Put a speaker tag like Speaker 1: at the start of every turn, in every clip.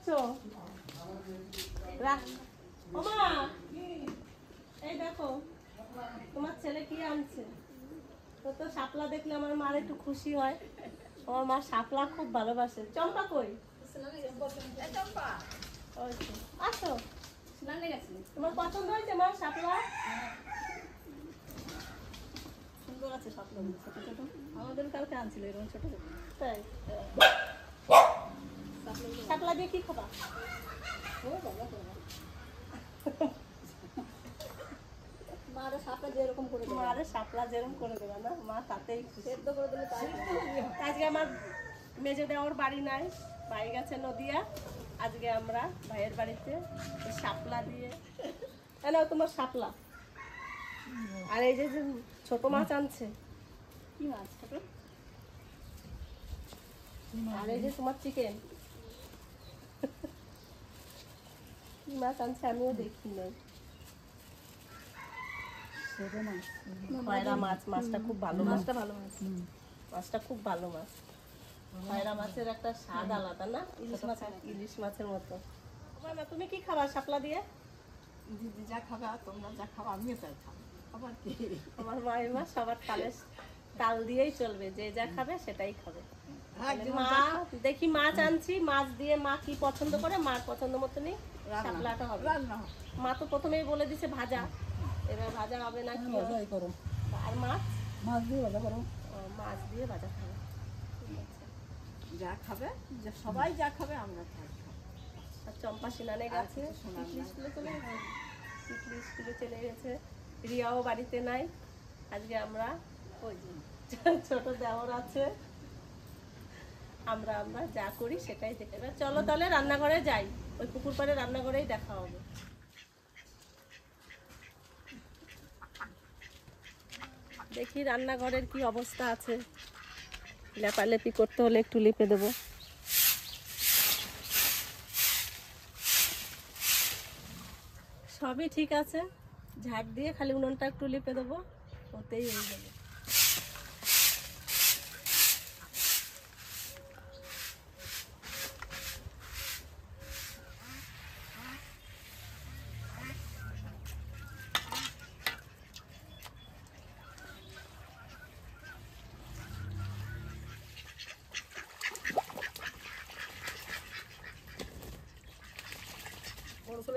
Speaker 1: করছো? ওমা, এই দেখো তোমার ছেলে কি আনছে। তো শাপলা দেখলে আমার মার একটু খুশি হয়। আমার মা শাপলা খুব ভালোবাসে। চম্পা কই? আসো, তোমার পছন্দ হয়েছে মা শাপলা? সুন্দর আছে শাপলা, ছোট ছোট। আমাদের কালকে আনছিল এরকম ছোট ছোট। তাই শাপলা দিয়ে কি খাবা? মারে শাপলা যেরকম করে দেবে, মারে শাপলা যেরকম করে দেবে না মা, তাতেই সেদ্ধ করে দিলে তাই। আজকে আমার মেজে দেওয়ার বাড়ি নাই, ভাই গেছে নদিয়া। আজকে আমরা ভাইয়ের বাড়িতে শাপলা দিয়ে নাও তোমার শাপলা। আর এই যে ছোট মাছ আনছে। কি মাছ ছোট? আর এই যে তোমার চিকেন। কি মাছ আনছে আমিও দেখি নাই। খয়রা মাছ, মাছটা খুব ভালো, মাছটা ভালো মাছ, মাছটা খুব ভালো মাছ। খয়রা মাছের একটা স্বাদ আলাদা না, ইলিশ মাছের মতো। তুমি কি খাবা শাপলা দিয়ে?
Speaker 2: দিদি যা খাবা, তোমরা যা খাবা আমিও তাই খাবো। আবার কি,
Speaker 1: আমার মাইমা সবার তাল দিয়েই চলবে, যে যা খাবে সেটাই খাবে। মা দেখি মাছ আনছি, মাছ দিয়ে মা কি পছন্দ করে, মার পছন্দ মতনই শাপলাটা হবে। মা তো প্রথমেই বলে দিছে ভাজা, এবার ভাজা হবে না কি করো? আর মাছ,
Speaker 2: মাছ দিয়ে ভাজা করো।
Speaker 1: মাছ দিয়ে ভাজা খাবে।
Speaker 2: যা খাবে, যে সবাই যা খাবে আমরা তাই খাবো।
Speaker 1: আর চম্পা সিনানে গেছে, স্কুলে চলে গেছে। রিয়াও বাড়িতে নাই। আজকে আমরা ওই ছোট দেওর আছে, আমরা যা করি সেটাই দেখে। এবার চলো তাহলে রান্নাঘরে যাই, ওই পুকুর পাড়ে রান্নাঘরেই দেখা হবে। দেখি রান্নাঘরের কি অবস্থা আছে। লেপালেপি করতে হলে একটু লিপে দেবো। সবই ঠিক আছে, ঝাড় দিয়ে খালি উনুনটা একটু লিপে দেবো, ওতেই হয়ে যাবে।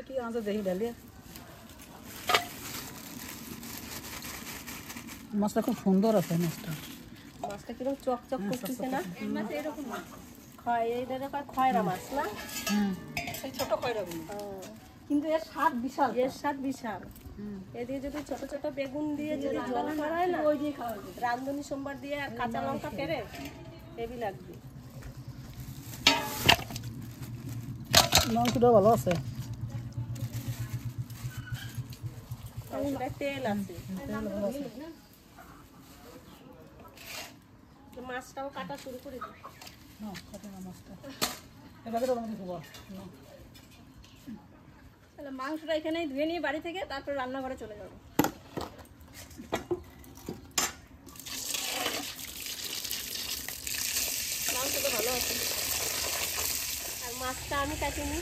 Speaker 2: কি আনছে দেখি ডালিয়া। মাছটা খুব সুন্দর আছে।
Speaker 1: মাছটা কিরকম চকচক করতেছে না? এই মাছ এরকম না, খয়রা মাছ না?
Speaker 2: সেই ছোট খয়রাগুলো, কিন্তু এর স্বাদ বিশাল,
Speaker 1: এর স্বাদ বিশাল। এদিকে যদি ছোট ছোট বেগুন দিয়ে যদি জল করা হয় না, ওই দিয়ে খাওয়া যায়। রাঁধুনি সোমবার দিয়ে কাঁচা লঙ্কা পেরে হেভি লাগবে।
Speaker 2: মাংসটা ভালো আছে,
Speaker 1: তেল আছে। মাছটাও কাটা শুরু করে দিই। মাংসটা এখানেই ধুয়ে নিয়ে বাড়ি থেকে তারপর রান্নাঘরে চলে যাবো। মাংসটা ভালো আছে, আর মাছটা আমি কাটিনি।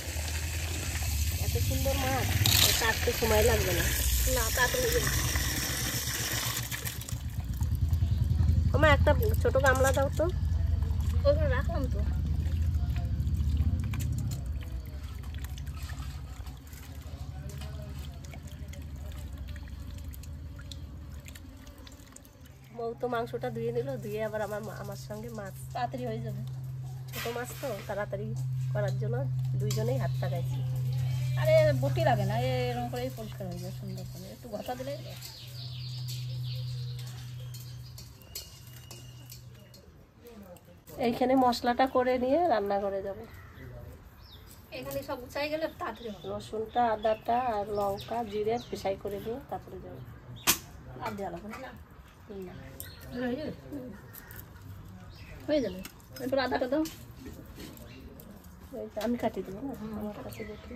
Speaker 1: এত সুন্দর মাছ, কাটতে সময় লাগবে না। না তাড়াতাড়ি হয়ে যাবে। আমার একটা ছোট গামলা দাও তো, ওখানে রাখলাম তো। বউ তো মাংসটা ধুয়ে নিল, ধুয়ে আবার আমার সঙ্গে মাছ তাড়াতাড়ি হয়ে যাবে। ছোট মাছ তো তাড়াতাড়ি করার জন্য দুইজনেই হাত লাগাইছি। আরে বটি লাগে না, এরকম করেই পরিষ্কার হয়ে যায় সুন্দর করে, একটু ঘষা দিলে। এইখানে মশলাটা করে নিয়ে রান্না করে যাবো। এখানে সব গুছাই গেলে তাড়াতাড়ি রসুনটা, আদাটা আর লঙ্কা জিরে পেশাই করে নিয়ে তারপরে যাবো। আর দেওয়া লাগবে না, হয়ে যাবে। এরপর আদাটা দাও, আমি কাটি দেবো না, আমার কাছে দেখি।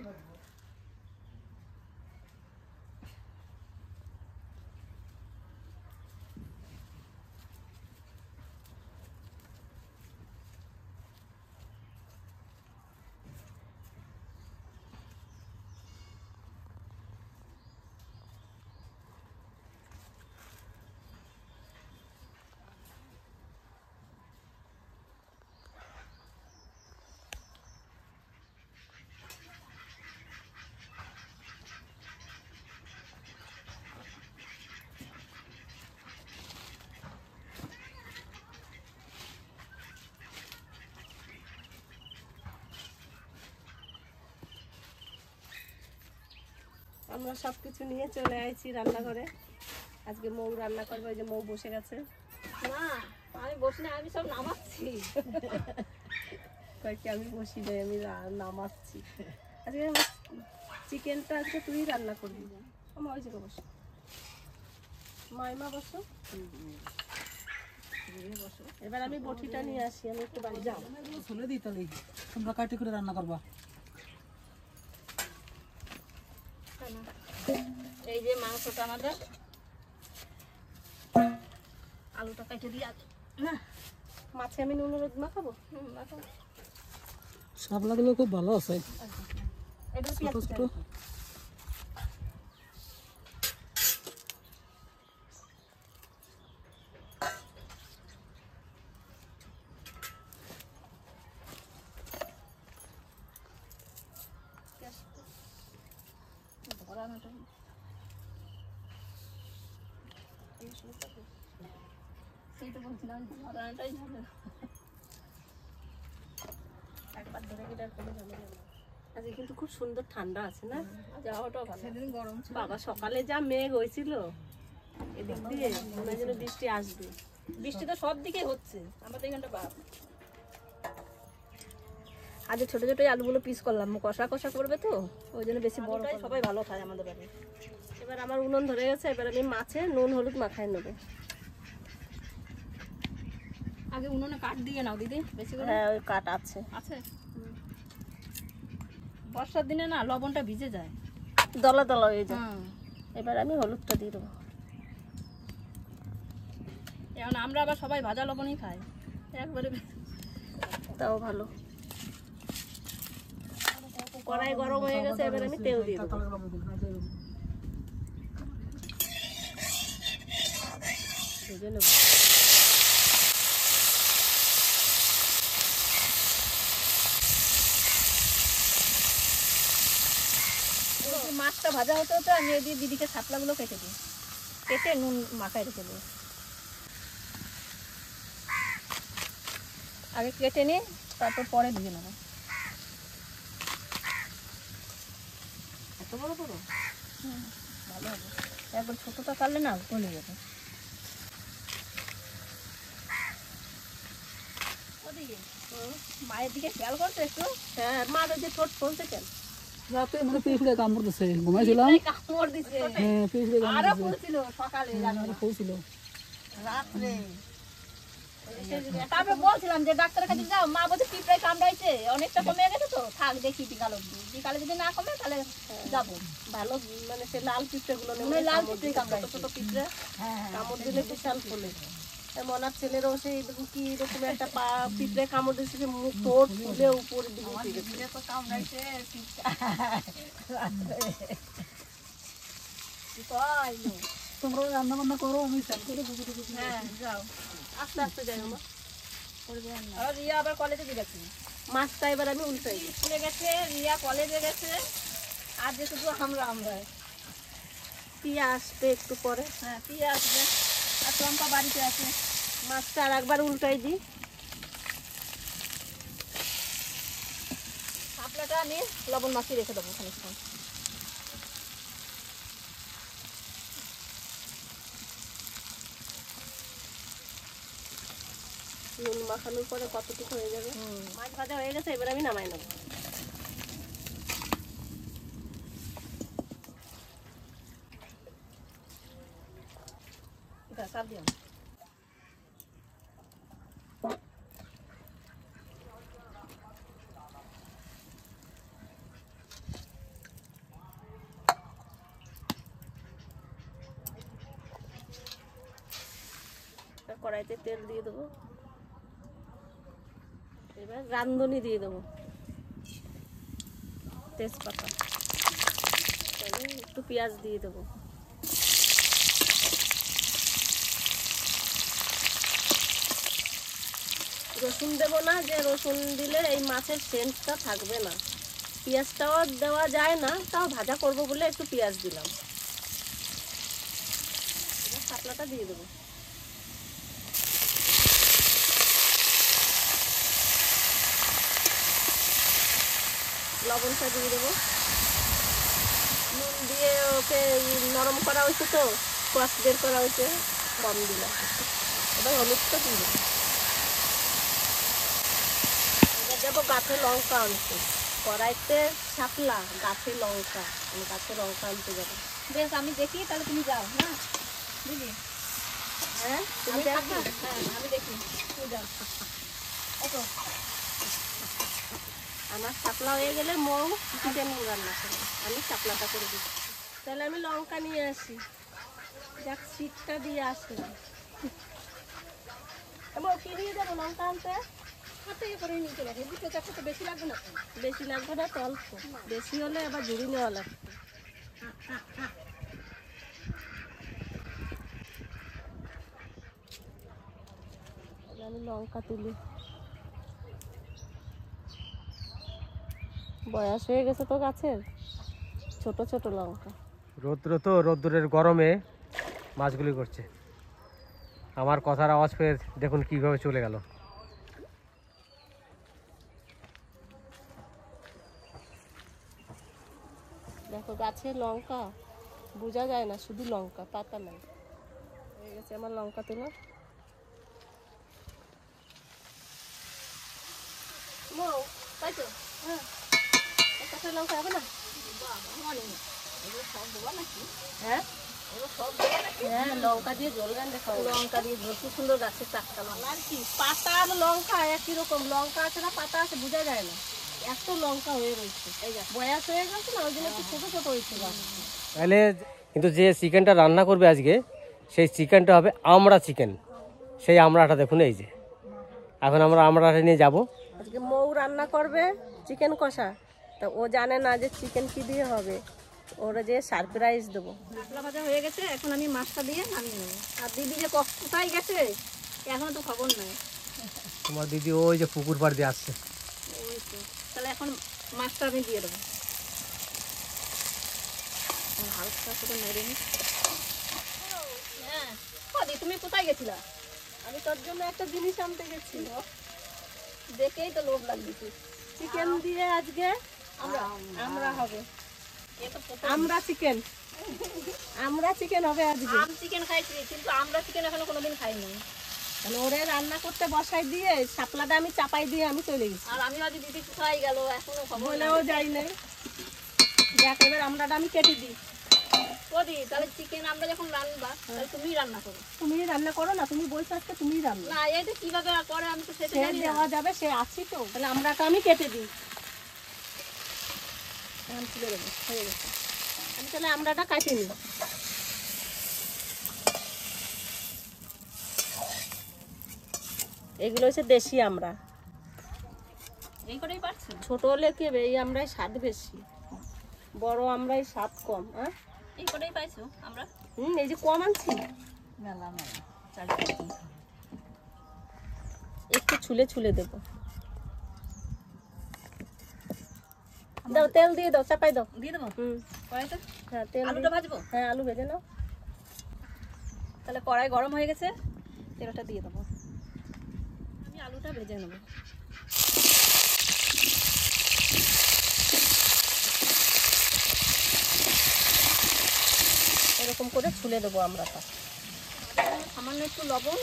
Speaker 1: আমরা সব কিছু নিয়ে চলে আইছি রান্নাঘরে। আজকে মৌ রান্না করবে, ওই যে মৌ বসে গেছে।
Speaker 2: না আমি বসি না, আমি সব নামাচ্ছি।
Speaker 1: কয়েকটি আমি বসি নাই, আমি নামাচ্ছি। আজকে চিকেনটা আজকে তুই রান্না করবি। আমার ওই জায়গায় বসো, মাইমা বসো। এবার আমি বটিটা নিয়ে আসি, আমি একটু বাড়ি যাও।
Speaker 3: চলে দিই তাহলে তোমরা কাটি করে রান্না করবা।
Speaker 2: এই যে মাংসটা আমাদের, আলুটা কেটে দিয়ে না
Speaker 1: মাছে আমি নুন হলুদ মাখাবো।
Speaker 3: শাপলাগুলো খুব ভালো আছে,
Speaker 1: এটা
Speaker 3: ছোট ছোট।
Speaker 2: সেই তো বলছিলাম রান্নাটাই ঝামেলা।
Speaker 1: একবার ধরে গেলে আর কোনো ঝামেলা নেই। আজকে কিন্তু খুব সুন্দর ঠান্ডা আছে না?
Speaker 2: যাওয়াটাও ভালো, সেদিন গরম ছিল।
Speaker 1: বাবা সকালে যা মেঘ হয়েছিল এদিক দিয়ে, মনে হয় যেন বৃষ্টি আসবে।
Speaker 2: বৃষ্টি তো সব দিকে হচ্ছে, আমাদের এখানটা বাপ।
Speaker 4: আজ ছোট ছোট আলুগুলো পিস করলাম, কষা কষা করবে তো ওই জন্য বেশি বড়
Speaker 1: আলুটাই
Speaker 4: সবাই ভালো খায় আমাদের বাড়ি।
Speaker 1: এবার আমার উনুন ধরে গেছে, এবার আমি মাছে নুন হলুদ মাখাই নেবো।
Speaker 4: আগে উনুনে কাঠ দিয়ে নাও দিদি, বেশি করে।
Speaker 1: হ্যাঁ, ওই কাঠ আছে।
Speaker 4: আছে বর্ষার দিনে না লবণটা ভিজে যায়,
Speaker 1: দলা দলা হয়ে যায়। এবার আমি হলুদটা দিয়ে দেবো।
Speaker 4: এখন আমরা আবার সবাই ভাজা লবণই খাই একবারে।
Speaker 1: তাও ভালো। কড়াই গরম হয়ে গেছে, এবার আমি তেল দিয়ে দেবো। ভেজে নেব।
Speaker 4: মাছটা ভাজা হতে হতে আমি এদিকে দিদিকে শাপলাগুলো কেটে দিই, কেটে নুন মাখায় রেখে দিই। আগে কেটে নিই, তারপর পরে দিয়ে নেবো।
Speaker 1: এত বড় বড়
Speaker 4: ভালো হবে, একবার ছোটোটা কাটলে না গলে যাবে। মায়ের দিকে খেয়াল করছো একটু?
Speaker 1: হ্যাঁ, মার ওই যে ঠোঁট ফলছে কেন?
Speaker 3: রাতে মানে পিঁপড়ে কামড় দিছে, ঘুমাইছিলাম।
Speaker 4: কামড় দিছে,
Speaker 3: হ্যাঁ, পিঁপড়ে
Speaker 4: আরো
Speaker 3: কামড় দিছে।
Speaker 4: পড়ছিল সকালে
Speaker 3: পৌঁছিল
Speaker 1: রাত্রে
Speaker 4: তারপরে বলছিলাম যে ডাক্তারের কাছে যাও, মা বলছে পিঁপড়ায় কামড়াইছে, অনেকটা কমে গেছে তো থাক দেখি বিকাল অব্দি, বিকালে যদি না কমে তাহলে যাবো।
Speaker 1: ভালো, মানে সে লাল পিঁপড়ে গুলো
Speaker 4: মনে হয় লাল পিঁপড়ে কামড়ায়,
Speaker 1: ছোট ছোট পিঁপড়ে কামড় দিলে বিশাল ফলে। মনার ছেলেরও সেই কি রকম একটা পা পিঁপড়ে কামড় দিয়েছে, সে মুখ ঠোঁট ফুলে উপরের দিকে উঠে গেছে।
Speaker 3: তোমরা রান্না বান্না করো, আমি চাল করে বুঝে বুঝে।
Speaker 4: হ্যাঁ যাও,
Speaker 1: আস্তে আস্তে যাই মা।
Speaker 4: আর রিয়া আবার কলেজে গেছে,
Speaker 1: মাছটা এবার আমি উল্টাই দিই।
Speaker 4: স্কুলে গেছে, রিয়া কলেজে গেছে, আর যে শুধু আমরা
Speaker 1: পিয়া আসবে একটু পরে।
Speaker 4: হ্যাঁ পিয়া আসবে, আর চম্পা বাড়িতে আছে।
Speaker 1: মাছটা আর একবার উল্টাই দিই।
Speaker 4: শাপলাটা আমি লবণ মাখিয়ে রেখে দেবো খানিকক্ষণ।
Speaker 1: নুন মাখানোর পরে কতটুকু হয়ে যাবে। মাছ ভাজা হয়ে গেছে, এবার আমি নামাই নেবো।
Speaker 4: চাপ দিও।
Speaker 1: কড়াইতে তেল দিয়ে দেবো, এবার রাঁধুনি দিয়ে দেবো, তেজপাতা, একটু পেঁয়াজ দিয়ে দেবো। রসুন দেবো না, যে রসুন দিলে এই মাছের সেন্টটা থাকবে না। পেঁয়াজটাও দেওয়া যায় না, তাও ভাজা করবো বলে একটু পেঁয়াজ দিলাম। এবার শাপলাটা দিয়ে দেবো। লবণটা দিয়ে দেবো, নুন দিয়ে ওকে নরম করা হয়েছে, তো কষ বের করা হয়েছে, কম দিলাম। এবার হলুদটা দিল। এবার যাবো গাছে লঙ্কা আনতে। কড়াইতে শাপলা, গাছে লঙ্কা, আমি গাছে লঙ্কা আনতে যাবো।
Speaker 4: বেশ আমি দেখি, তাহলে তুমি যাও না বুঝলি?
Speaker 1: হ্যাঁ তুমি
Speaker 4: আমি
Speaker 1: দেখো।
Speaker 4: থাকবো? হ্যাঁ আমি দেখি, তুমি যাও। ওকে
Speaker 1: আমার শাপলা হয়ে গেলে মৌ চিকেন রান্না করবো, আমি শাপলাটা করে দিচ্ছি। তাহলে আমি লঙ্কা নিয়ে আসি, যাক শীতটা দিয়ে আসলাম। এবার কি নিয়ে যাবো লঙ্কা আনতে?
Speaker 4: হাতে করে নিয়ে চলে যাবে, দুটো চারটে তো বেশি লাগবে না তো?
Speaker 1: বেশি লাগবে না তো, অল্প। বেশি হলে আবার ঝুড়ি নেওয়া লাগবে। আমি লঙ্কা তুলি, বয়স হয়ে গেছে তো গাছের, ছোট ছোট লঙ্কা।
Speaker 5: রৌদ্র তো, রৌদ্রের গরমে মাছগুলি করছে। আমার কথার আওয়াজ পেয়ে দেখুন কিভাবে চলে গেল।
Speaker 1: দেখো গাছের লঙ্কা বোঝা যায় না, শুধু লঙ্কা, পাতা নাই। হয়ে গেছে আমার লঙ্কা তোলা। মৌ, তাই তো? হ্যাঁ, কাঁচা লঙ্কা হবে না? হ্যাঁ হ্যাঁ, লঙ্কা দিয়ে ঝোল রান্না খাও। লঙ্কা দিয়ে ঝোল, খুব সুন্দর গাছের টাটকা লঙ্কা। আর কি পাতা আর লঙ্কা একই রকম, লঙ্কা আছে না পাতা আছে বোঝা যায় না, এত লঙ্কা হয়ে রয়েছে। এই যা বয়স হয়ে গেছে না, ওই জন্য একটু ছোট ছোট হয়েছে গাছ।
Speaker 5: তাহলে কিন্তু যে চিকেনটা রান্না করবে আজকে, সেই চিকেনটা হবে আমড়া চিকেন। সেই আমড়াটা দেখুন, এই যে এখন আমরা আমড়াটা নিয়ে যাব।
Speaker 1: আজকে মৌ রান্না করবে চিকেন কষা, তা ও জানে না যে চিকেন কি দিয়ে হবে, ওরা যে সারপ্রাইজ দেবো।
Speaker 4: মশলা ভাজা হয়ে গেছে, এখন আমি মাছটা দিয়ে নামিয়ে নেবো। আর দিদি যে কোথায় গেছে এখনো তো খবর নাই।
Speaker 5: তোমার দিদি ওই যে পুকুর পাড় দিয়ে আসছে।
Speaker 4: ওই তো, তাহলে এখন মাছটা আমি দিয়ে দেবো। হালকা করে নেড়ে নি। হ্যাঁ দি, তুমি কোথায় গেছিলা?
Speaker 1: আমি তোর জন্য একটা জিনিস আনতে গেছি,
Speaker 4: দেখেই তো লোভ লাগছে।
Speaker 1: চিকেন দিয়ে আজকে আমরা হবে,
Speaker 4: এ তো
Speaker 1: আমরা চিকেন, আমরা চিকেন হবে আজকে।
Speaker 4: আম চিকেন খাইছি, কিন্তু আমরা চিকেন এখনো কোনোদিন খাইনি।
Speaker 1: তাহলে ওরে রান্না করতে বসাই দিয়ে শাপলাটা আমি চাপাই দিয়ে আমি চলে গেছি,
Speaker 4: আর আমি ভাবছি দিদি কোথায় গেল, এখনো খবর
Speaker 1: বলেও যাই নাই। দেখ এবার আমরাটা আমি কেটে দিই।
Speaker 4: করি তাহলে চিকেন আমরা যখন রান্না, তাহলে তুমিই রান্না করো।
Speaker 1: তুমি রান্না করো না, তুমি বলছো আজকে তুমি রান্না।
Speaker 4: না এইটা কিভাবে করে আমি তো সেটা
Speaker 1: সে
Speaker 4: জানি না।
Speaker 1: দেওয়া যাবে, সে আছি তো। তাহলে আমরাটা আমি কেটে দিই, এখন তুলে দেবো, হয়ে গেছে। আমি তাহলে আমরাটা কাটি নিই। এগুলো হচ্ছে দেশি আমরা,
Speaker 4: এই করেই পারছো?
Speaker 1: ছোট হলে কি হবে, এই আমরাই স্বাদ বেশি, বড় আমরাই স্বাদ কম। হ্যাঁ
Speaker 4: এই করেই পাইছো আমরা?
Speaker 1: এই যে কম আনছি,
Speaker 2: মেলা মেলা
Speaker 1: একটু ছুলে ছুলে দেবো। দাও তেল দিয়ে দাও, চাপাই দাও।
Speaker 4: দিয়ে দেবো
Speaker 1: হুম
Speaker 4: কড়াইতে?
Speaker 1: হ্যাঁ তেল
Speaker 4: আলুটা
Speaker 1: দিয়ে-
Speaker 4: ভাজবো?
Speaker 1: হ্যাঁ আলু ভেজে নাও।
Speaker 4: তাহলে কড়াই গরম হয়ে গেছে, তেলটা দিয়ে দেবো। আমি আলুটা ভেজে নেবো।
Speaker 1: এরকম করে ছুলে দেবো আমরাটা।
Speaker 4: সামান্য একটু লবণ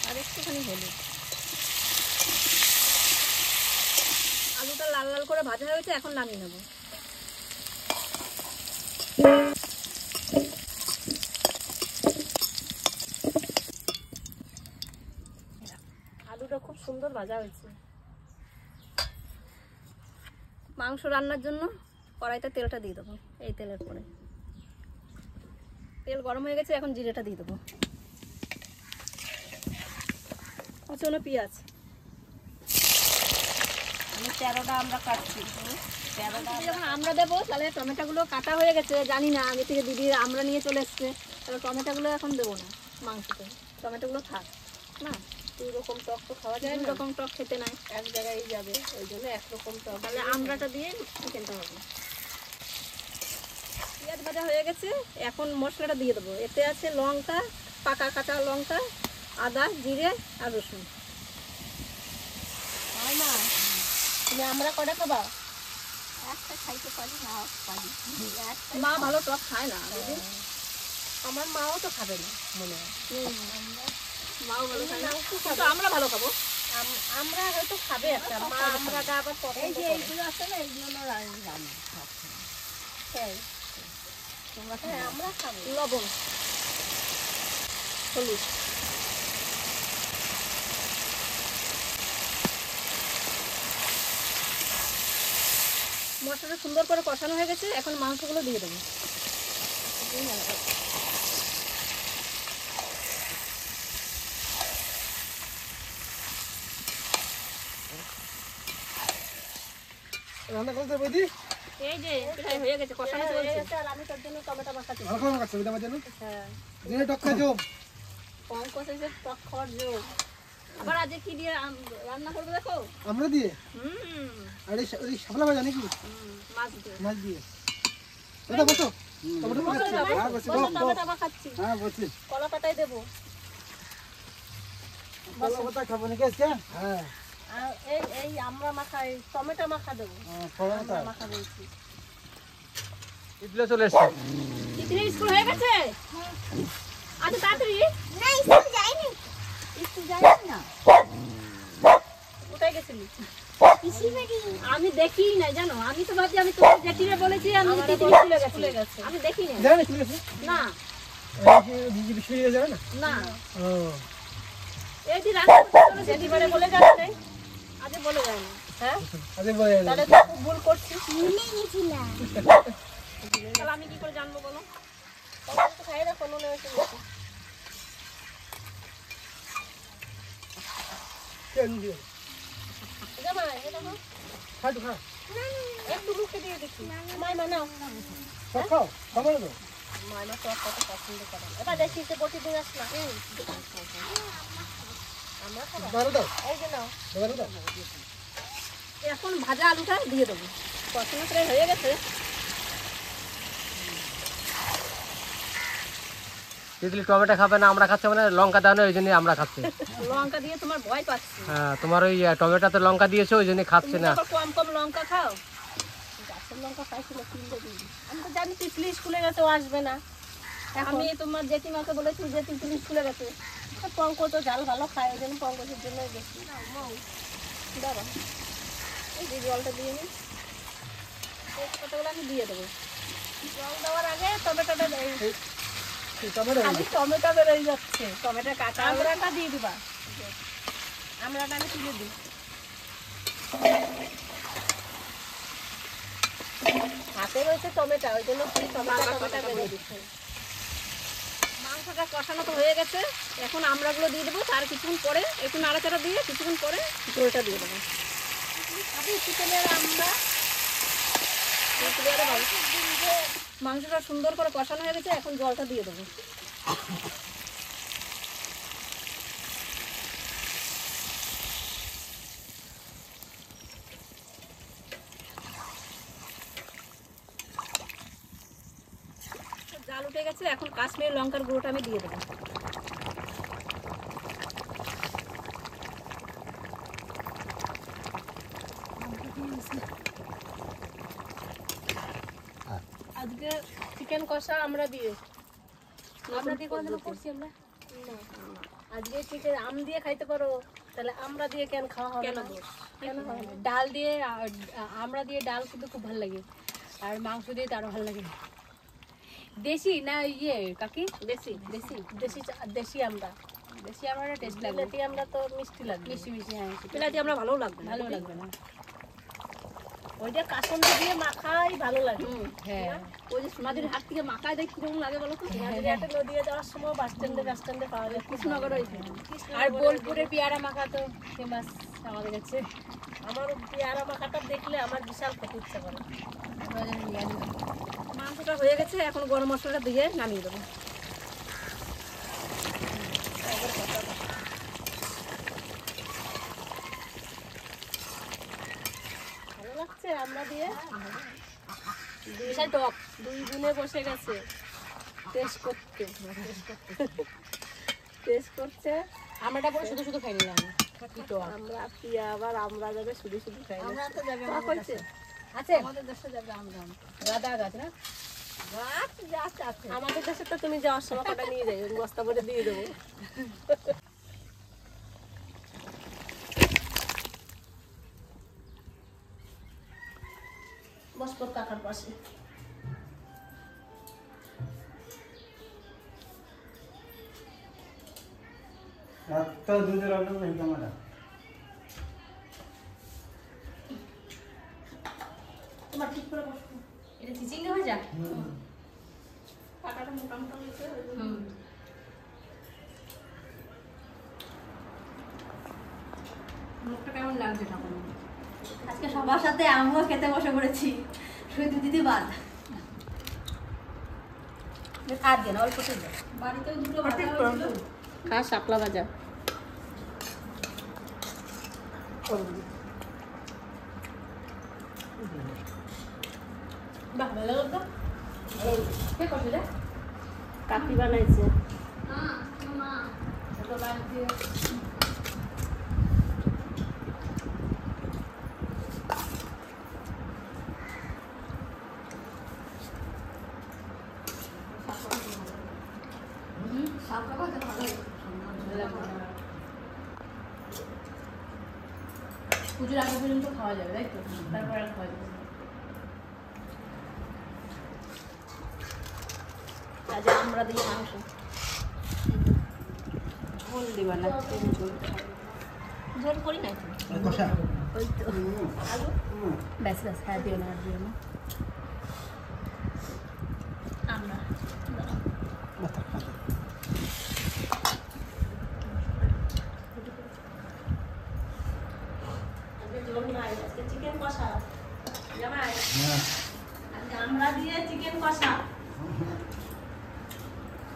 Speaker 4: আর একটুখানি হলুদ। আলুটা লাল লাল করে ভাজা হয়েছে, এখন নামিয়ে নেবো।
Speaker 1: আলুটা খুব সুন্দর ভাজা হয়েছে।
Speaker 4: মাংস রান্নার জন্য কড়াইতে তেলটা দিয়ে দেবো। এই তেলের পরে তেল গরম হয়ে গেছে, এখন জিরেটা দিয়ে দেবো। কুচনো পেঁয়াজ,
Speaker 1: আমি 13টা আমরা কাটছি। 13টা
Speaker 4: যখন আমরা দেবো তাহলে টমেটোগুলো কাটা হয়ে গেছে, জানি না আগে থেকে দিদি আমরা নিয়ে চলে এসছে, তাহলে টমেটোগুলো এখন দেবো না মাংসতে, টমেটোগুলো থাক না।
Speaker 1: 2 রকম টক তো খাওয়া যায়
Speaker 4: দু
Speaker 1: না,
Speaker 4: রকম টক খেতে নাই,
Speaker 1: এক জায়গায় যাবে, ওই জন্য একরকম টক।
Speaker 4: তাহলে আমড়াটা দিয়ে চিকেনটা হবে। পেঁয়াজ ভাজা হয়ে গেছে, এখন মশলাটা দিয়ে দেবো। এতে আছে লঙ্কা, পাকা কাঁচা লঙ্কা, আদা, জিরে আর রসুন।
Speaker 1: হয় না, তুমি আমরা কটা খাবা?
Speaker 4: একটা
Speaker 2: খাইতে পারি না পারি
Speaker 4: মা ভালো টক খায় না দিদি।
Speaker 1: আমার মাও তো খাবে না মনে হয়।
Speaker 4: মাও ভালো খায় না, কিন্তু আমরা ভালো খাবো।
Speaker 1: আমরা হয়তো খাবে একটা মা, আমরাটা আবার
Speaker 2: এই
Speaker 1: পছন্দ
Speaker 2: যে
Speaker 1: করে।
Speaker 2: এইগুলো আছে না এইগুলো রান্না
Speaker 1: তাই? হ্যাঁ, আমরা খাবো।
Speaker 4: লবণ, হলুদ, মশলাটা সুন্দর করে কষানো হয়ে গেছে, এখন মাংসগুলো দিয়ে দেবো।
Speaker 3: রান্না করতে বইদি
Speaker 4: এই যে প্রায় হয়ে গেছে, কষানো চলছে।
Speaker 1: আর আমি তোর জন্য টমেটো মাখাচ্ছি।
Speaker 3: ভালো করে কাটছে বিদা বাজানো
Speaker 1: হ্যাঁ,
Speaker 3: দিনে টক্কা জম
Speaker 1: পঙ্কজ এসে টক খাওয়ার জোর।
Speaker 4: আবার আজকে কি দিয়ে রান্না করবো দেখো?
Speaker 3: আমরা দিয়ে
Speaker 4: হুম,
Speaker 3: আর এই শাপলা ভাজা নাকি
Speaker 4: মাছ দিয়ে।
Speaker 3: মাছ দিয়ে দাদা বসো টমেটো কাটছি হ্যাঁ বসি
Speaker 1: বলো, টমেটো মাখাচ্ছি।
Speaker 3: হ্যাঁ বসি
Speaker 1: কলা পাতায় দেবো।
Speaker 3: ভালো কথা খাবো নাকি আজকে হ্যাঁ
Speaker 1: আর এই আমরা মাখাই, টমেটো মাখা দেবো।
Speaker 3: ফল
Speaker 1: আমরা মাখা বলছি।
Speaker 5: ইডলি চলে এসছে।
Speaker 4: তিতলি স্কুল হয়ে গেছে? আচ্ছা তাড়াতাড়ি।
Speaker 2: একটু জানি না
Speaker 1: কোথায় গেছিলি?
Speaker 4: আমি দেখি না জানো, আমি তো ভাবছি আমি তোমার জেঠিরে বলেছি আমি তিতলি স্কুলে গেছে, আমি দেখি না।
Speaker 3: জানেন কি আছে
Speaker 4: না
Speaker 3: দিদি বিশ্ববিদ্যালয় যাবে না
Speaker 4: না,
Speaker 3: ও
Speaker 4: এই যে রান্না করতে চলেছে
Speaker 1: জেঠিমারে বলে যাবে নাই?
Speaker 4: আজ বলে যায় না।
Speaker 1: হ্যাঁ,
Speaker 3: আজকে বলে
Speaker 1: তাহলে তো খুব ভুল করছিস।
Speaker 4: তাহলে আমি কি করে জানবো বলো?
Speaker 1: টমেটো তো খাই না, কোনো নেই এসে গেছে।
Speaker 3: কেন দিয়ে
Speaker 1: জামাই, এটা দেখো,
Speaker 3: খা তো খা
Speaker 1: একটু মুখে দিয়ে দেখি। মাইমা নাও।
Speaker 3: সব খাও খাবার দাও
Speaker 1: মাইমা টক কত পছন্দ করে। এবার দেখি সে প্রতিদিন আস না। আমরা খাবো।
Speaker 3: দাঁড়ো দাও
Speaker 1: এই যে নাও।
Speaker 3: দাঁড়ো দাও
Speaker 4: এখন ভাজা আলুটা দিয়ে দেবো, কষানো প্রায় হয়ে গেছে।
Speaker 5: তিতলি টমেটো খাবে না, আমরা খাচ্ছি মানে লঙ্কা দেওয়া নেই, ওই জন্যই আমরা খাচ্ছি।
Speaker 4: লঙ্কা দিয়ে তোমার ভয় পাচ্ছি,
Speaker 5: হ্যাঁ, তোমার ওই টমেটোতে লঙ্কা দিয়েছো ওই জন্য খাচ্ছে
Speaker 4: তুমি
Speaker 5: না।
Speaker 4: আবার কম কম লঙ্কা খাও।
Speaker 1: গাছের লঙ্কা খাইছিল, কিনতে দিবি। আমি তো জানি তিতলি স্কুলে গেছে, ও আসবে না।
Speaker 4: আমি তোমার জেঠিমাকে বলেছি যে তিতলি স্কুলে গেছে।
Speaker 1: পঙ্কজ তো ঝাল ভালো খায়, ওই জন্য পঙ্কজের জন্য গেছি।
Speaker 4: দাঁড়া, এই যে জলটা দিয়ে নিই, কতগুলো আমি দিয়ে দেবো।
Speaker 1: জল দেওয়ার আগে টমেটোটা দেয়।
Speaker 3: টমেটো
Speaker 1: খালি টমেটো বেরোয় যাচ্ছে।
Speaker 4: টমেটো কাটা
Speaker 1: আমড়াটা দিয়ে দিবা। আমড়াটা আমি তুলে দিই। হাতে রয়েছে টমেটো, ওই জন্য খালি টমেটো বেরোয় দিচ্ছে।
Speaker 4: মাংসটা কষানো তো হয়ে গেছে, এখন আমড়াগুলো দিয়ে দেবো। তার কিছুক্ষণ পরে একটু নাড়াচাড়া দিয়ে কিছুক্ষণ পরে ঝোলটা দিয়ে দেবো।
Speaker 1: আপনি চিকেনের আমরা
Speaker 4: মাংসটা সুন্দর করে কষানো হয়ে গেছে, এখন জলটা দিয়ে দেবো। জাল উঠে গেছে, এখন কাশ্মীরি লঙ্কার গুঁড়োটা আমি দিয়ে দেবো।
Speaker 1: আজকে চিকেন কষা আমরা দিয়ে কোনদিন করছি আমরা না। আজকে চিকেন আম দিয়ে খাইতে পারো, তাহলে আমরা দিয়ে কেন খাওয়া হবে না? কেন হবে না?
Speaker 6: ডাল দিয়ে আমরা দিয়ে ডাল কিন্তু খুব ভালো লাগে, আর মাংস দিয়ে তো আরো ভালো লাগে। দেশি না ইয়ে কাকি?
Speaker 1: দেশি
Speaker 6: দেশি
Speaker 1: দেশি দেশি আমরা
Speaker 6: দেশি আমার টেস্ট লাগবে,
Speaker 1: বিলেতি আমরা তো মিষ্টি লাগবে।
Speaker 6: মিষ্টি মিষ্টি। হ্যাঁ,
Speaker 4: বিলাতি আমরা ভালো লাগবে না।
Speaker 6: ভালো লাগবে না।
Speaker 1: ওইটা কাসুন্দি দিয়ে মাখাই ভালো লাগে।
Speaker 6: হ্যাঁ,
Speaker 4: ওই যে সোনাদির হাট থেকে মাখায় দেয় কিরকম লাগে বলো তো?
Speaker 1: একটা নদীয়ে যাওয়ার সময় বাস স্ট্যান্ডে পাওয়া যায়।
Speaker 4: কৃষ্ণনগর
Speaker 6: আর বোলপুরে পেয়ারা মাখা তো ফেমাস আমাদের কাছে।
Speaker 1: আমার পেয়ারা মাখাটা দেখলে আমার বিশাল খেতে ইচ্ছা করে।
Speaker 4: মাংসটা হয়ে গেছে, এখন গরম মশলাটা দিয়ে নামিয়ে দেবো।
Speaker 1: ভালো লাগছে আমরা দিয়ে।
Speaker 4: বিশাল টক।
Speaker 1: দুই দিনে বসে গেছে টেস্ট করতে। টেস্ট করছে।
Speaker 6: আমরাটা পরে শুধু শুধু খাই নিলাম।
Speaker 1: আমরা পিয়া আবার আমরা যাবে শুধু শুধু খাই না।
Speaker 2: আমরা তো যাবে
Speaker 1: টক হয়েছে?
Speaker 6: আছে
Speaker 2: আমাদের দেশে যাবে আমরা
Speaker 6: গাঁদা গাছ না?
Speaker 2: গাছ গাছ আছে।
Speaker 1: আমাদের দেশে তো তুমি যাওয়ার সময় কটা নিয়ে যাই, বস্তা করে দিয়ে দেবো। বসপত কাকার পাশে।
Speaker 3: একটা দুধে রান্না নেই ক্যামেরা
Speaker 1: তোমার ঠিক করে বসবো।
Speaker 6: এটা চিচিঙ্গা ভাজা?
Speaker 1: কাকাটা মোটামুটি হয়েছে, ওই জন্য।
Speaker 6: হুম। মুখটা কেমন লাগছে ঠাকুর?
Speaker 4: আজকে সবার সাথে আমিও খেতে বসে পড়েছি, শুধু দিদি বাদ।
Speaker 6: আর দেন অল্প তেল দাও।
Speaker 4: বাড়িতেও দুটো ভাজা হয়েছিল।
Speaker 1: খা শাপলা ভাজা।
Speaker 6: বাহ ভালো লাগলো তো। কে করছে রে?
Speaker 1: কাকি বানাইছে।
Speaker 6: তো বাড়িতে পুজোর আগে পর্যন্ত খাওয়া যাবে, তাই তো? তারপর আর খাওয়া যাবে না।
Speaker 4: আজ আমরা দিয়ে মাংস
Speaker 6: ঝোল দিবা না, ঝোল
Speaker 4: ঝোল করি না
Speaker 3: কষা
Speaker 4: ওই তো আলু
Speaker 6: ব্যাস ব্যাস, হ্যাঁ দিও না, আর দিও না।
Speaker 4: আমরা
Speaker 1: আজকে ঝোল নাই, আজকে চিকেন কষা। জামাই,
Speaker 3: হ্যাঁ
Speaker 1: আজকে আমরা দিয়ে চিকেন কষা।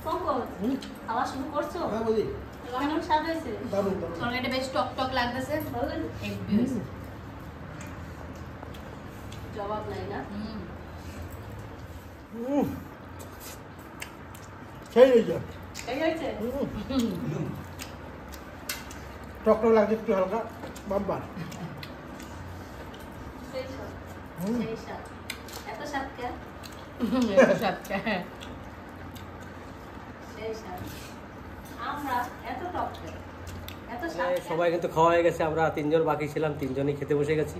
Speaker 1: পঙ্কজ, খাওয়া শুরু করছো?
Speaker 3: হ্যাঁ বলি
Speaker 1: কেমন স্বাদ হয়েছে?
Speaker 3: দারুণ দারুণ
Speaker 6: তরকারিটা বেশ টক টক লাগতেছে,
Speaker 1: ভালো লাগছে?
Speaker 6: হেভি হয়েছে।
Speaker 1: জবাব নাই না?
Speaker 3: সেই হয়েছে
Speaker 1: এই হয়েছে?
Speaker 3: টক টক লাগছে একটু হালকা বাম্পার
Speaker 1: সেই স্বাদ, সেই স্বাদ। এত স্বাদ কে? সেই স্বাদ। আমরা এত টক কে? এত স্বাদ কে?
Speaker 5: সবাই কিন্তু খাওয়া হয়ে গেছে, আমরা তিনজন বাকি ছিলাম, তিনজনই খেতে বসে গেছি।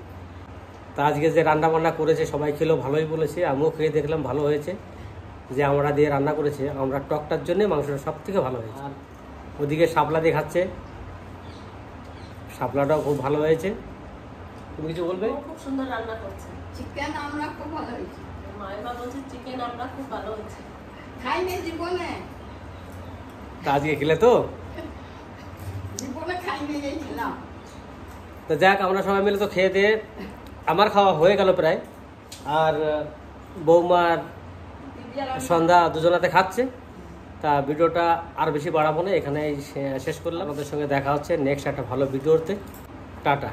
Speaker 5: তা আজকে যে রান্না বান্না করেছে সবাই খেলো, ভালোই বলেছে, আমিও খেয়ে দেখলাম ভালো হয়েছে। যে আমরা দিয়ে রান্না করেছে, আমরা টকটার জন্য মাংসটা সব থেকে ভালো হয়েছে। আর ওদিকে শাপলা দিয়ে খাচ্ছে, শাপলাটাও খুব ভালো হয়েছে। তুমি কিছু বলবে?
Speaker 1: ও খুব সুন্দর রান্না করছে।
Speaker 2: চিকেন আমরা খুব ভালো হয়েছে,
Speaker 1: মায়েরা বলছে চিকেন আমরা খুব ভালো হয়েছে।
Speaker 2: খাইনি জীবনে,
Speaker 5: তা আজকে খেলে তো
Speaker 2: জীবনে খাইনি, এই খেলাম।
Speaker 5: তো যাক, আমরা সবাই মিলে তো খেয়ে দিয়ে আমার খাওয়া হয়ে গেল প্রায়। আর বৌমার সন্ধ্যা দুজনাতে খাচ্ছে। তা ভিডিওটা আর বেশি বাড়াবো না, এখানেই শেষ করলাম। আমাদের সঙ্গে দেখা হচ্ছে নেক্সট একটা ভালো ভিডিওতে। টাটা।